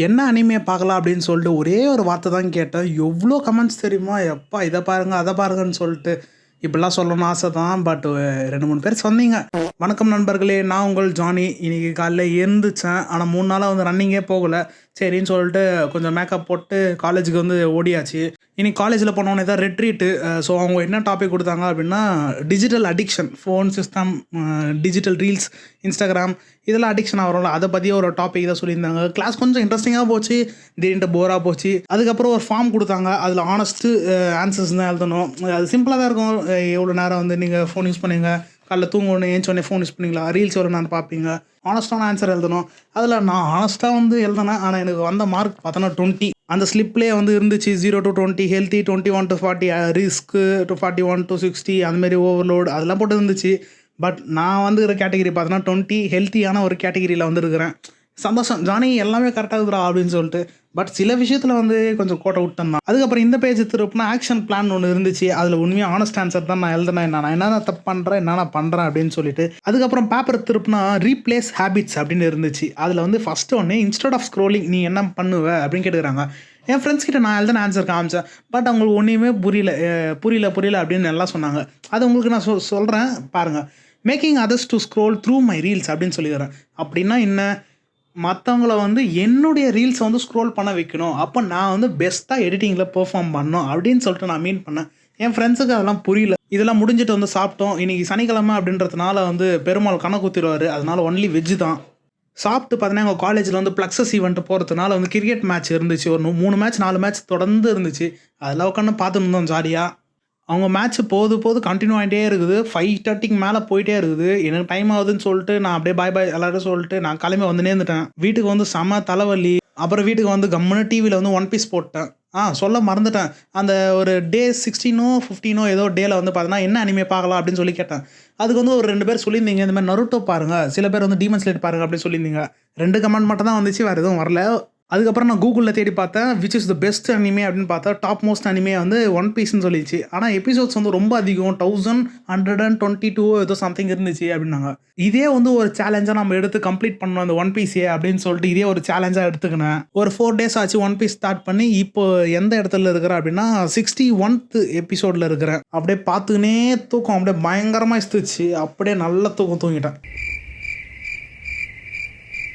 என்ன அனிமே பார்க்கலாம் அப்படின்னு சொல்லிட்டு ஒரே ஒரு வார்த்தை தான் கேட்டேன். எவ்வளோ கமெண்ட்ஸ் தெரியுமா? எப்பா இத பாருங்க, அத பாருங்கன்னு சொல்லிட்டு. இப்படிலாம் சொல்லணும்னு ஆசை தான். பட் 2, 3 பேர் சொன்னீங்க. வணக்கம் நண்பர்களே! நான் உங்கள் ஜானி. இன்னைக்கு காலைல எந்திரிச்சேன். ஆனா 3 நாளா வந்து ரன்னிங்கே போகல. சரின்னு சொல்லிட்டு கொஞ்சம் மேக்கப் போட்டு காலேஜுக்கு வந்து ஓடியாச்சு. இன்னைக்கு காலேஜில போனோனே தான் ரெட்ரீட்டு. ஸோ அவங்க என்ன டாபிக் குடுத்தாங்க அப்படின்னா, digital addiction. Phone, system, digital reels, Instagram இதெல்லாம் அடிக்ஷன் ஆகுறோம்ல, அத பத்தி ஒரு டாபிக் தான் சொல்லியிருந்தாங்க. கிளாஸ் கொஞ்சம் இன்ட்ரெஸ்டிங்கா போச்சு. திடீர்னுட்டு போரா போச்சு. அதுக்கப்புறம் ஒரு ஃபார்ம் குடுத்தாங்க. அதில ஹானஸ்ட்டு ஆன்சர்ஸ் தான் எழுதணும். அது சிம்பிளா தான் இருக்கும். எவ்வளோ நேரம் வந்து நீங்க ஃபோன் யூஸ் பண்ணீங்க? காலைல தூங்க உடனே ஏஞ்சோனே ஃபோன் யூஸ் பண்ணீங்களா? ரீல்ஸ் எவ்வளோ நேரம் பார்ப்பீங்க? ஹானஸ்ட்டான ஆன்சர் எழுதணும். அதில நான் ஹானஸ்ட்டா வந்து எழுதினேன். ஆனா எனக்கு வந்த மார்க் பார்த்தோன்னா 20. அந்த ஸ்லிப்லேயே வந்து இருந்துச்சு 0-20 ஹெல்த்தி, 21-40 ரிஸ்க்கு, 41-60 அந்த மாரி ஓவர்லோட் அதெல்லாம் போட்டு இருந்துச்சு. பட் நான் வந்துருக்கிற கேட்டகரி பார்த்தோன்னா 20 ஹெல்த்தியான ஒரு கேட்டகரியில வந்துருக்கிறேன். சந்தோஷம். ஜானி எல்லாமே கரெக்ட்டா இருக்குதுடா அப்படின்னு சொல்லிட்டு. பட் சில விஷயத்துல வந்து கொஞ்சம் கோட்ட விட்டேன் தான். அதுக்கப்புறம் இந்த பேஜ் திருப்புனா ஆக்ஷன் பிளான் ஒண்ணு இருந்துச்சு. அதுல உண்மையா ஹானஸ்ட் ஆன்சர் தான் நான் எழுதினேன். நான் என்னென்ன தப்பு பண்றேன், என்னென்ன பண்றேன் அப்படின்னு சொல்லிட்டு. அதுக்கப்புறம் பேப்பர் திருப்புனா ரீப்ளேஸ் ஹேபிட்ஸ் அப்படின்னு இருந்துச்சு. அதுல வந்து ஃபர்ஸ்ட் ஒண்ணு இன்ஸ்டெட் ஆஃப் ஸ்க்ரோலிங் நீ என்ன பண்ணுவ அப்படின்னு கேட்டுக்கிறாங்க. என் ஃப்ரெண்ட்ஸ் கிட்ட நான் எழுதின ஆன்சர் காமிச்சேன். பட் அவங்களுக்கு ஒண்ணுமே புரியல. புரியல அப்படின்னு எல்லாம் சொன்னாங்க. அது உங்களுக்கு நான் சொல்றேன் பாருங்க. Making others to scroll through my reels அப்படின்னு சொல்லிக்கிறேன். அப்படின்னா என்ன? மற்றவங்கள வந்து என்னுடைய ரீல்ஸை வந்து ஸ்க்ரோல் பண்ண வைக்கணும். அப்போ நான் வந்து பெஸ்ட்டாக எடிட்டிங்கில் பெர்ஃபார்ம் பண்ணணும் அப்படின்னு சொல்லிட்டு நான் மீன் பண்ணேன். என் ஃப்ரெண்ட்ஸுக்கு அதெல்லாம் புரியல. இதெல்லாம் முடிஞ்சிட்டு வந்து சாப்பிட்டோம். இன்றைக்கி சனிக்கிழமை அப்படின்றதுனால வந்து பெருமாள் கணக்கு ஊற்றிடுவார். அதனால ஒன்லி வெஜ்ஜு தான். சாப்பிட்டு பார்த்தீங்கன்னா எங்கள் காலேஜில் வந்து ப்ளக்ஸஸ் ஈவெண்ட் போகிறதுனால வந்து கிரிக்கெட் மேட்ச் இருந்துச்சு. ஒரு 3 மேட்ச் 4 மேட்ச் தொடர்ந்து இருந்துச்சு. அதெல்லாம் உட்காந்து பார்த்துட்டு இருந்தோம் ஜாலியாக. அவங்க மேட்ச் போது கன்டின்யூ ஆகிட்டே இருக்குது. 5:30க்கு மேலே போயிட்டே இருக்குது. எனக்கு டைம் ஆகுதுன்னு சொல்லிட்டு நான் அப்படியே பாய் எல்லாரும் சொல்லிட்டு நான் கிளம்பி வந்துனே இருந்துட்டேன். வீட்டுக்கு வந்து செம தலைவலி. அப்புறம் வீட்டுக்கு வந்து கம்முன்னு டிவியில் வந்து ஒன் பீஸ் போட்டேன். சொல்ல மறந்துட்டேன். அந்த ஒரு டே 16ஓ 15ஓ ஏதோ டேல வந்து பார்த்தீங்கன்னா என்ன அனிமே பார்க்கலாம் அப்படின்னு சொல்லி கேட்டேன். அதுக்கு வந்து ஒரு 2 பேர் சொல்லியிருந்தீங்க. இந்த மாதிரி நருட்டோ பாருங்க, சில பேர் வந்து டீமன் ஸ்லேயர் பாருங்க அப்படின்னு சொல்லியிருந்தீங்க. 2 கமெண்ட் மட்டும் தான் வந்துச்சு, வேறு எதுவும் வரல. அதுக்கப்புறம் நான் கூகுளில் தேடி பார்த்தேன். Which is the best anime அப்படின்னு பார்த்தா டாப் மோஸ்ட் அனிமே வந்து ஒன் பீஸ்ன்னு சொல்லிச்சு. ஆனால் எபிசோட்ஸ் வந்து ரொம்ப அதிகம். 1122 ஏதோ சம்திங் இருந்துச்சு அப்படின்னாங்க. இதே வந்து ஒரு சேலஞ்சாக நம்ம எடுத்து கம்ப்ளீட் பண்ணணும் அந்த ஒன் பீஸே அப்படின்னு சொல்லிட்டு இதே ஒரு சேலஞ்சாக எடுத்துக்கினேன். ஒரு 4 days ஆச்சு ஒன் பீஸ் ஸ்டார்ட் பண்ணி. இப்போ எந்த இடத்துல இருக்கிறேன் அப்படின்னா 61th எபிசோடில் இருக்கிறேன். அப்படியே பார்த்துக்கினே தூக்கம் அப்படியே பயங்கரமாக இஸ்துச்சு. அப்படியே நல்ல தூங்கிட்டேன்.